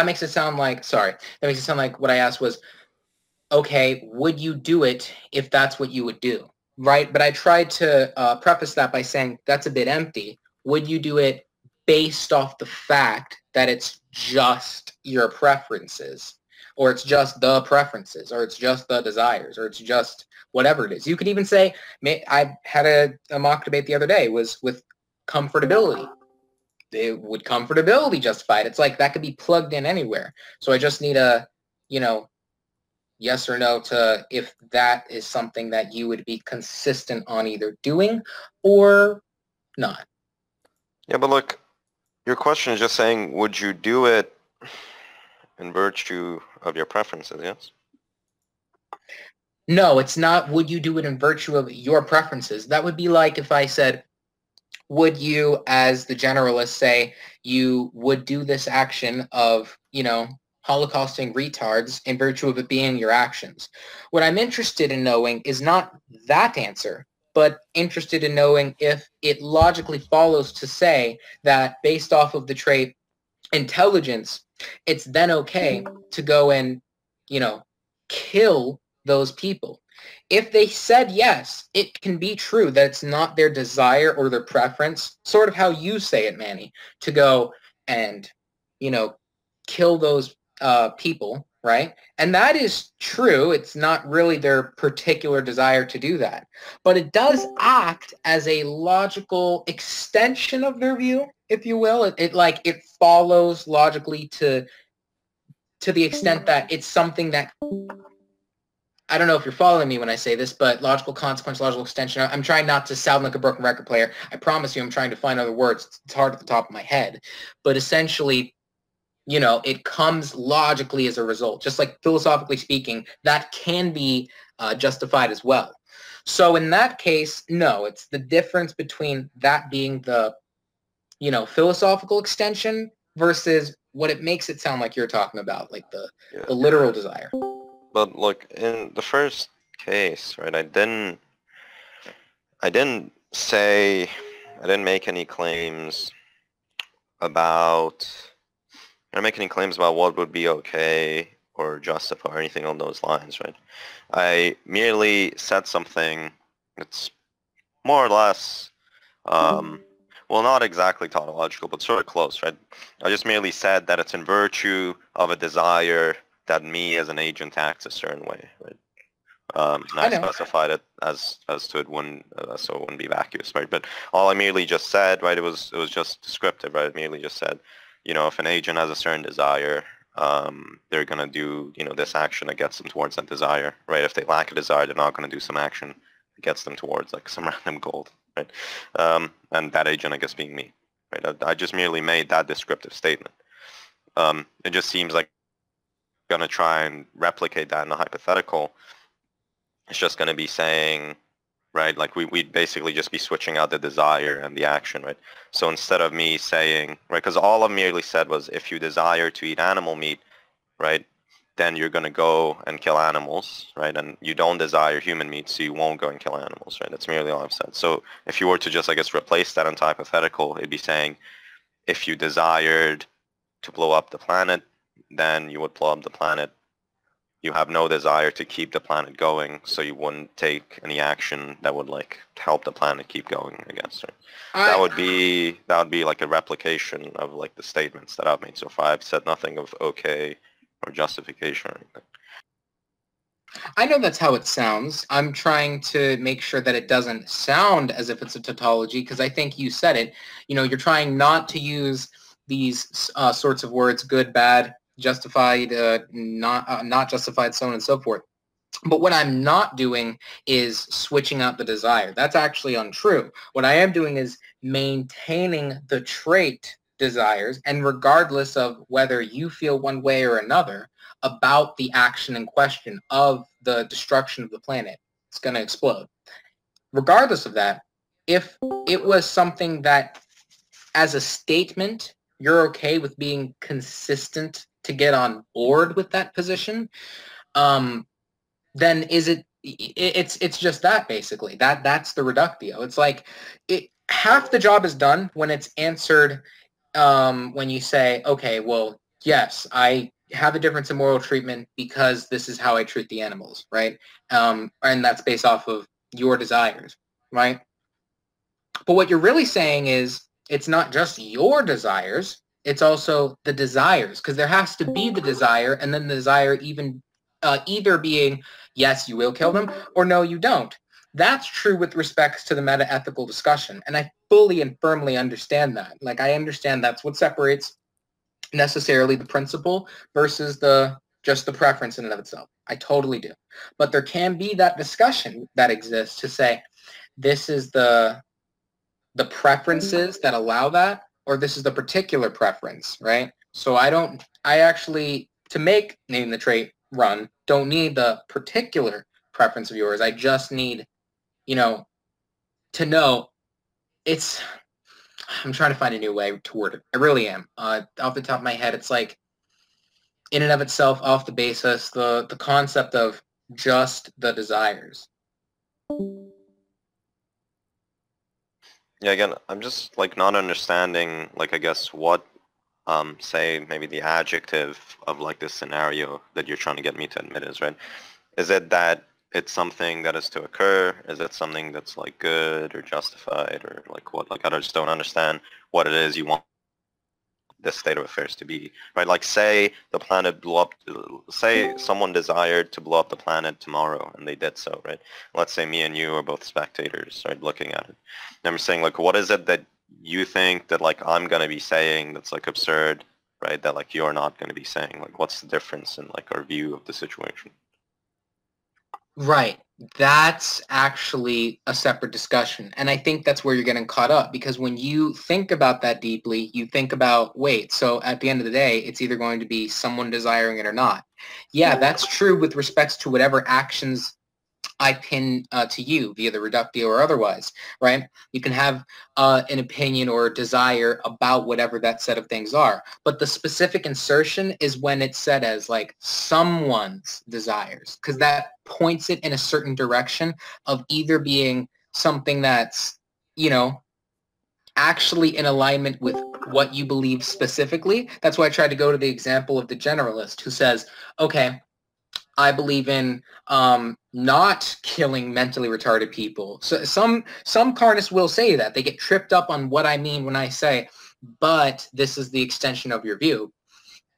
makes it sound like, sorry, that makes it sound like what I asked was, okay, would you do it if that's what you would do? Right? But I tried to preface that by saying that's a bit empty. Would you do it based off the fact that it's just your preferences, or it's just the preferences, or it's just the desires, or it's just whatever it is? You could even say, I had a mock debate the other day, was with comfortability. Would comfortability justify it? It's like that could be plugged in anywhere. So I just need a, yes or no to if that is something that you would be consistent on either doing or not. Yeah, but look, your question is just saying, would you do it in virtue of your preferences, yes? No, it's not would you do it in virtue of your preferences. That would be like if I said, would you, as the generalist, say you would do this action of, holocausting retards in virtue of it being your actions? What I'm interested in knowing is not that answer, but interested in knowing if it logically follows to say that based off of the trait intelligence, it's then okay to go and, kill those people. If they said yes, it can be true that it's not their desire or their preference, sort of how you say it, Manny, to go and, kill those people, right? And that is true. It's not really their particular desire to do that. But it does act as a logical extension of their view, if you will. It follows logically to the extent that it's something that, I don't know if you're following me when I say this, but logical consequence, logical extension. I'm trying not to sound like a broken record player. I promise you I'm trying to find other words. It's hard at the top of my head. But essentially, it comes logically as a result. Just like philosophically speaking, that can be justified as well. So in that case, no, it's the difference between that being the, philosophical extension versus what it makes it sound like you're talking about, like the literal desire. But look, in the first case, right, I didn't make any claims about what would be okay or justify or anything on those lines, right? I merely said something that's more or less, well, not exactly tautological, but sort of close, right? I just merely said that it's in virtue of a desire that me as an agent acts a certain way, right? And I specified it as to it wouldn't, so it wouldn't be vacuous, right? But all I merely just said, right, it was just descriptive, right? It merely just said, if an agent has a certain desire, they're going to do, this action that gets them towards that desire, right? If they lack a desire, they're not going to do some action that gets them towards, like, some random goal, right? And that agent, I guess, being me, right? I just merely made that descriptive statement. It just seems like I'm going to try and replicate that in a hypothetical. It's just going to be saying, right, like we'd basically just be switching out the desire and the action, right? So instead of me saying, right, because all I merely said was if you desire to eat animal meat, right, then you're going to go and kill animals, right? And you don't desire human meat, so you won't go and kill animals, right? That's merely all I've said. So if you were to just, I guess, replace that into hypothetical, it'd be saying if you desired to blow up the planet, then you would blow up the planet. You have no desire to keep the planet going, so you wouldn't take any action that would, like, help the planet keep going, I guess. Right? That would be like a replication of, like, the statements that I've made so far. I've said nothing of okay or justification or anything. I know that's how it sounds. I'm trying to make sure that it doesn't sound as if it's a tautology, because I think you said it. You're trying not to use these sorts of words, good, bad, justified, not justified, so on and so forth. But what I'm not doing is switching out the desire. That's actually untrue. What I am doing is maintaining the trait desires, and regardless of whether you feel one way or another about the action in question of the destruction of the planet, it's going to explode. Regardless of that, if it was something that, as a statement, you're okay with being consistent to get on board with that position, then it's just that, basically. That's the reductio. It's like half the job is done when it's answered, when you say, okay, well, yes, I have a difference in moral treatment because this is how I treat the animals, right? And that's based off of your desires, right? But what you're really saying is it's not just your desires, it's also the desires, because there has to be the desire, and then the desire either being, yes, you will kill them, or no, you don't. That's true with respects to the meta-ethical discussion, and I fully and firmly understand that. Like, I understand that's what separates necessarily the principle versus just the preference in and of itself. I totally do. But there can be that discussion that exists to say, this is the preferences that allow that, or this is the particular preference, right? So I actually, to make name the trait run, don't need the particular preference of yours. I just need, to know I'm trying to find a new way to word it. I really am. Off the top of my head, it's like, in and of itself, off the basis, the concept of just the desires. Yeah, again, I'm just like not understanding, like, I guess what, say maybe the adjective of like this scenario that you're trying to get me to admit is, right? Is it that it's something that is to occur? Is it something that's like good or justified or like what? Like, I just don't understand what it is you want this state of affairs to be, right? Like, say the planet blew up, say someone desired to blow up the planet tomorrow and they did so, right? Let's say me and you are both spectators, right, looking at it. And I'm saying, like, what is it that you think that like I'm going to be saying that's like absurd, right, that like you're not going to be saying? Like, what's the difference in like our view of the situation? Right. That's actually a separate discussion. And I think that's where you're getting caught up, because when you think about that deeply, you think about, wait, so at the end of the day, it's either going to be someone desiring it or not. Yeah, that's true with respects to whatever actions I pin to you via the reductio or otherwise, right? You can have an opinion or a desire about whatever that set of things are. But the specific insertion is when it's said as like someone's desires, because that points it in a certain direction of either being something that's, actually in alignment with what you believe specifically. That's why I tried to go to the example of the generalist who says, okay, I believe in not killing mentally retarded people. So some carnists will say that. They get tripped up on what I mean when I say, but this is the extension of your view.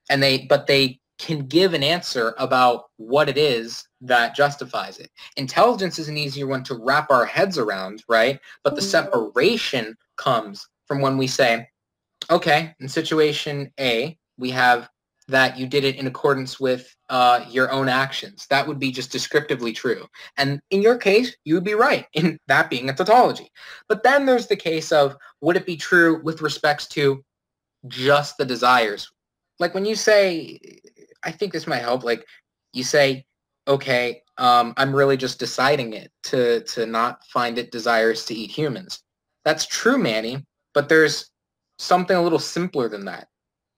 But they can give an answer about what it is that justifies it. Intelligence is an easier one to wrap our heads around, right? But the separation comes from when we say, okay, in situation A, we have that you did it in accordance with your own actions. That would be just descriptively true. And in your case, you would be right in that being a tautology. But then there's the case of, would it be true with respects to just the desires? Like when you say, I think this might help, like you say, okay, I'm really just deciding it to not find it desirous to eat humans. That's true, Manny, but there's something a little simpler than that.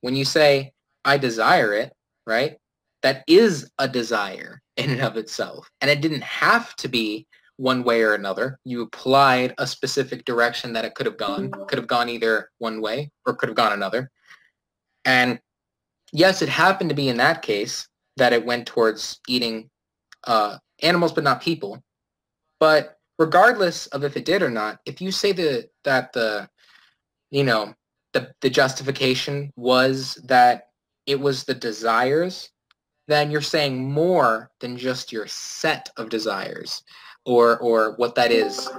When you say, I desire it, right? That is a desire in and of itself. And it didn't have to be one way or another. You applied a specific direction that it could have gone. Could have gone either one way or could have gone another. And yes, it happened to be in that case that it went towards eating animals but not people. But regardless of if it did or not, if you say that the justification was that it was the desires, then you're saying more than just your set of desires or what that is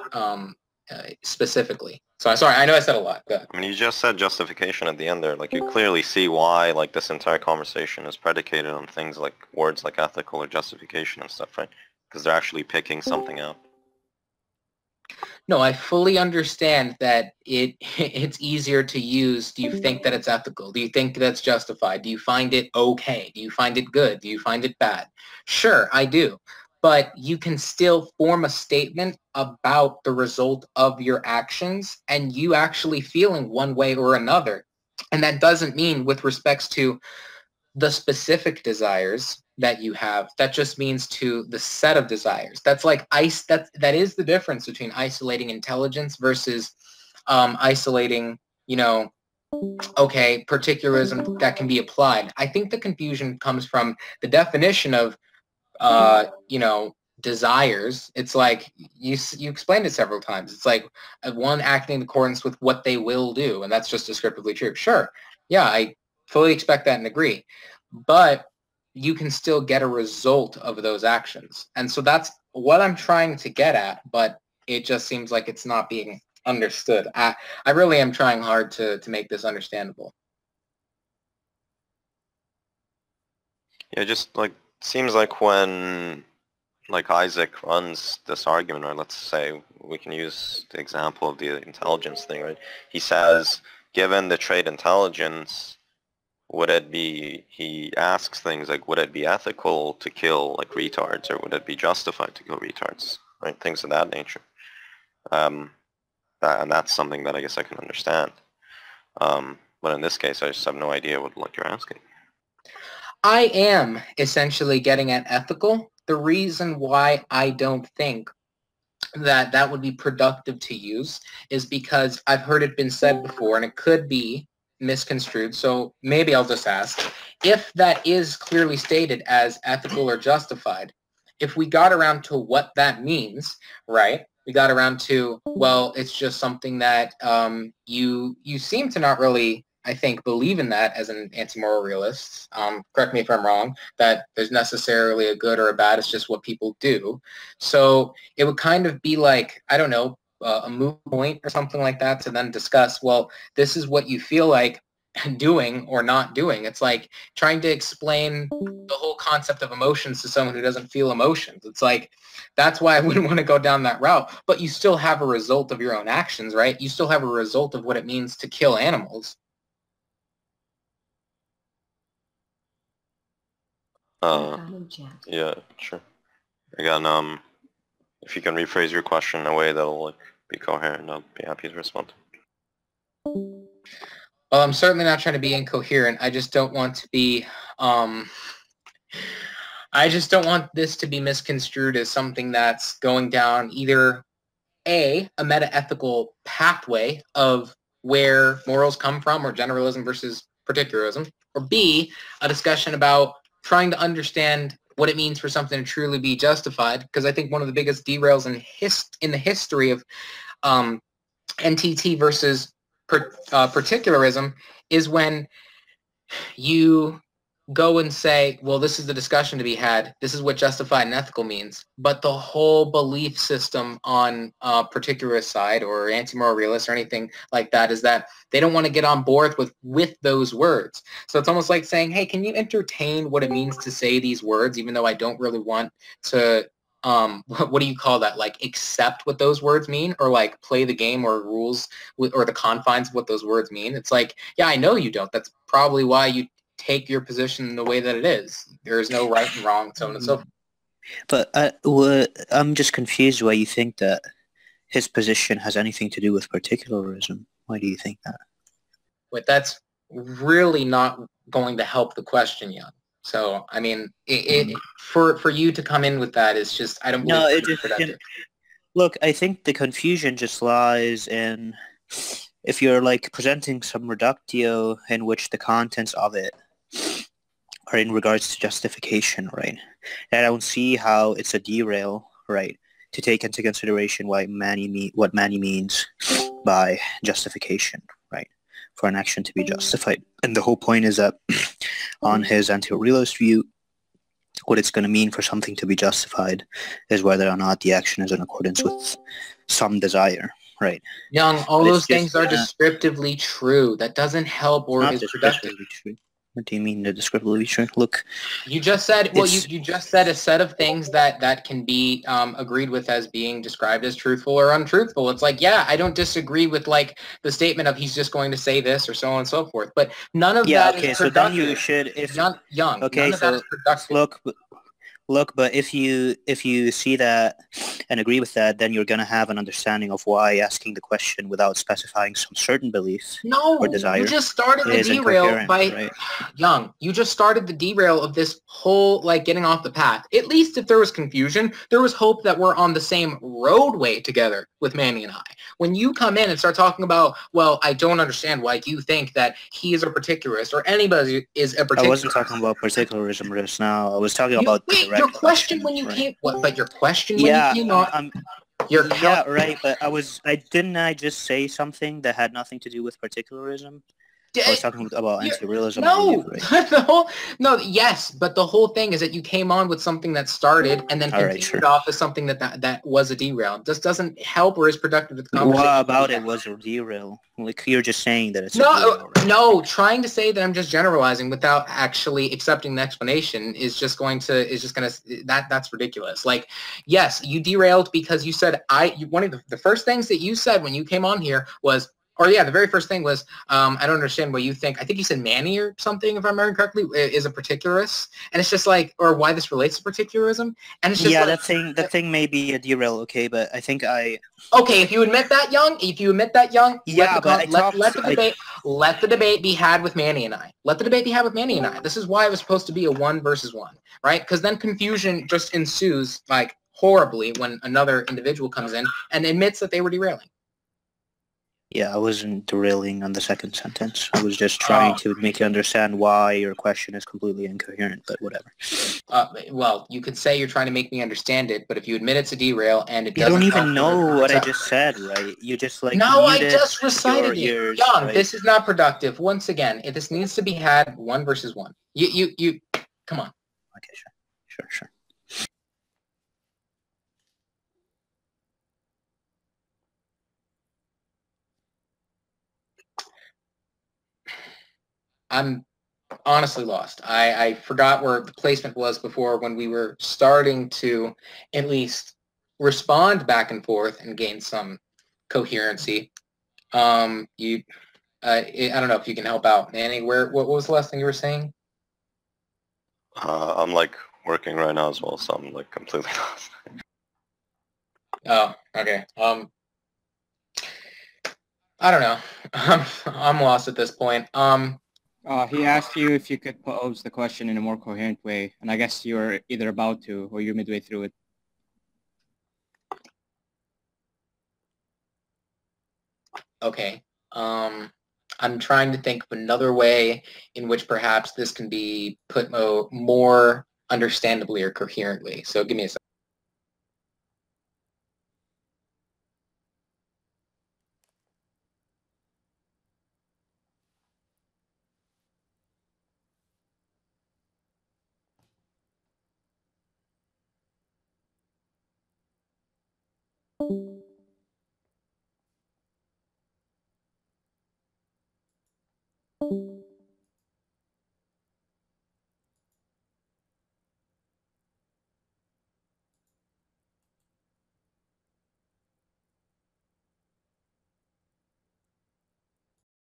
specifically. So sorry, I know I said a lot. But... I mean, you just said justification at the end there. Like, you clearly see why, like, this entire conversation is predicated on things like words like ethical or justification and stuff, right? because they're actually picking something out. No, I fully understand that it's easier to use. Do you think that it's ethical? Do you think that's justified? Do you find it okay? Do you find it good? Do you find it bad? Sure, I do. But you can still form a statement about the result of your actions and you actually feeling one way or another. And that doesn't mean with respects to the specific desires that you have. That just means to the set of desires. That's like that is the difference between isolating intelligence versus isolating, particularism that can be applied. I think the confusion comes from the definition of desires. It's like you explained it several times. It's like one acting in accordance with what they will do, and that's just descriptively true. Sure, yeah, I fully expect that and agree, but you can still get a result of those actions, and so that's what I'm trying to get at. But it just seems like it's not being understood. I really am trying hard to make this understandable. Yeah, just like seems like when like Isaac runs this argument, or let's say we can use the example of the intelligence thing, right? He says, given the trait intelligence, would it be, he asks things like, would it be ethical to kill like retards, or would it be justified to kill retards, right? Things of that nature. And that's something that I guess I can understand. But in this case, I just have no idea what you're asking. I am essentially getting at ethical. The reason why I don't think that that would be productive to use is because I've heard it been said before, and it could be misconstrued. So maybe I'll just ask, if that is clearly stated as ethical or justified, if we got around to what that means, right? We got around to, well, it's just something that you seem to not really, I think, believe in that as an anti-moral realist. Correct me if I'm wrong, that there's necessarily a good or a bad. It's just what people do. So it would kind of be like, I don't know, a moot point or something like that to then discuss, well, this is what you feel like doing or not doing. It's like trying to explain the whole concept of emotions to someone who doesn't feel emotions. It's like, that's why I wouldn't want to go down that route. But you still have a result of your own actions, right? You still have a result of what it means to kill animals. Yeah, sure. Again, if you can rephrase your question in a way that'll like be coherent, I'll be happy to respond. Well, I'm certainly not trying to be incoherent. I just don't want to be, I just don't want this to be misconstrued as something that's going down either a meta-ethical pathway of where morals come from, or generalism versus particularism, or B, a discussion about trying to understand what it means for something to truly be justified, because I think one of the biggest derails in the history of NTT versus particularism is when you go and say, well, this is the discussion to be had. This is what justified and ethical means. But the whole belief system on particularist side or anti-moral realist or anything like that is that they don't want to get on board with those words. So it's almost like saying, hey, can you entertain what it means to say these words, even though I don't really want to, what do you call that? Like accept what those words mean, or like play the game or rules or the confines of what those words mean. It's like, yeah, I know you don't. That's probably why you take your position the way that it is. There is no right and wrong, so on and so forth. But I'm just confused why you think that his position has anything to do with particularism. Why do you think that? But that's really not going to help the question, Jan. So, I mean, for you to come in with that is just, I don't believe it's productive. Look, I think the confusion just lies in if you're like presenting some reductio in which the contents of it are in regards to justification, right? And I don't see how it's a derail, right, to take into consideration what Manny means by justification, right, for an action to be justified. And the whole point is that on his anti-realist view, what it's going to mean for something to be justified is whether or not the action is in accordance with some desire, right? Young, all those things are descriptively true. That doesn't help or is productive. True. What do you mean the descriptively true? Look, You just said, well, It's- you just said a set of things that can be agreed with as being described as truthful or untruthful. It's like, yeah, I don't disagree with like the statement of he's just going to say this or so on and so forth. But none of yeah, that is okay, so then you productive. should, if Young, okay, none of that so is productive. look, but if you see that and agree with that, then you're gonna have an understanding of why asking the question without specifying some certain belief No, or desire you just started the is derail incoherent, by right? Young. You just started the derail of this whole like getting off the path. At least if there was confusion, there was hope that we're on the same roadway together with Manny and I. When you come in and start talking about, well, I don't understand why you think that he is a particularist or anybody is a particularist. I wasn't talking about particularism just now. I was talking about the direct your question when you right? came. What? But your question Yeah, when you came on. I'm Your yeah, right. But I just say something that had nothing to do with particularism. I was talking about anti-realism. I No, believe, right? no, yes, but the whole thing is that you came on with something that started and then All right, continued sure. off as something that was a derail. This doesn't help or is productive to the conversation. What about it was a derail? Like you're just saying that it's a derail, right? No, trying to say that I'm just generalizing without actually accepting the explanation is just going to that's ridiculous. Like, yes, you derailed because you said one of the first things that you said when you came on here was, or yeah, the very first thing was, I don't understand what you think. I think you said Manny or something, if I remember correctly, is a particularist, and it's just like, or why this relates to particularism, and it's just Yeah, like, that thing may be a derail, okay, but I think okay, if you admit that, Young, Yeah, but let the debate be had with Manny and I. Let the debate be had with Manny and I. This is why it was supposed to be a 1 versus 1, right? Because then confusion just ensues like horribly when another individual comes in and admits that they were derailing. Yeah, I wasn't derailing on the second sentence. I was just trying to make you understand why your question is completely incoherent, but whatever. Well, you could say you're trying to make me understand it, but if you admit it's a derail and it You doesn't don't even help know with- what I just said, right? You just like No, I muted just recited your it. ears, Young, right? this is not productive. Once again, this needs to be had 1 versus 1. You, come on. Okay, sure. I'm honestly lost. I forgot where the placement was before when we were starting to at least respond back and forth and gain some coherency. I don't know if you can help out, Manny. What was the last thing you were saying? I'm like working right now as well, so I'm like completely lost. Oh, okay. I don't know. I'm lost at this point. He asked you if you could pose the question in a more coherent way, and I guess you're either about to or you're midway through it. Okay. I'm trying to think of another way in which perhaps this can be put more understandably or coherently. So give me a second.